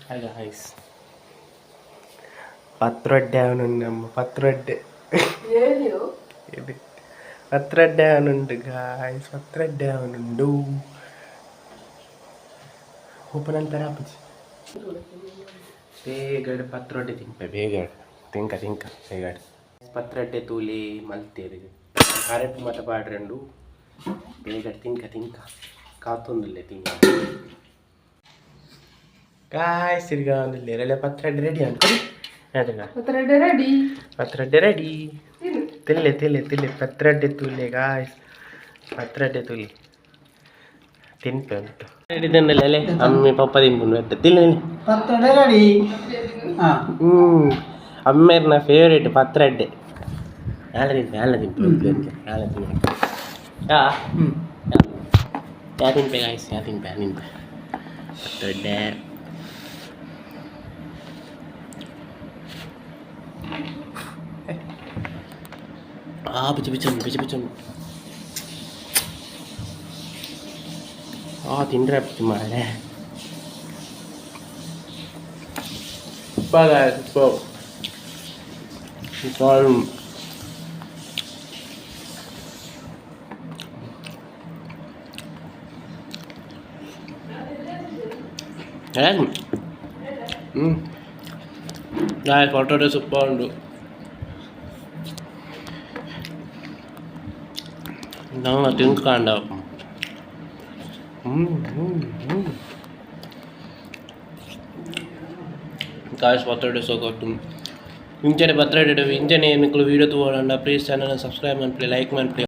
Hi guys. Pathrode avunundu Pathrode. Hello. Idi Pathrode avunundu guys. Pathrode avunundu. Open antara appuchi. Begad Pathrode thimpe begad. Tinka begad. Pathrode tuli maltedi. Karepu mata paadrendu. Begad tinka. Kaatundille tinka. Guys, siriga ondille Pathrode ready ankoli. Pathrode ready. Pathrode ready. Tille Pathrode tuli guys. Pathrode tuli. ತಿನ್ಪೆ ಉಂಟು ಹಿಡಿದನ್ನಲ್ಲೇ ಅಮ್ಮಿ ಪಪ್ಪ ತಿನ್ಕೊಂಡು ತಿನ್ನ Pathrode ready. ಅಮ್ಮೇರ್ನ favourite ಪತ್ರಡ್ಡೆ ನಾಳೆ ತಿನ್ಪೆ ಯಾ ತಿನ್ಪೆ guys ಯಾ ತಿನ್ಪೆ ಪತ್ರಡ್ಡೆ പിച്ചു തിൻ്റെ പിച്ചുമാരെ ഇപ്പോൾ potato സൂപ്പറുണ്ട് ഞങ്ങൾ തിങ്കാണ്ടാവും guys, Pathrode so good. Injane Pathrode injane miklu video tu varanda please channel subscribe and play like and play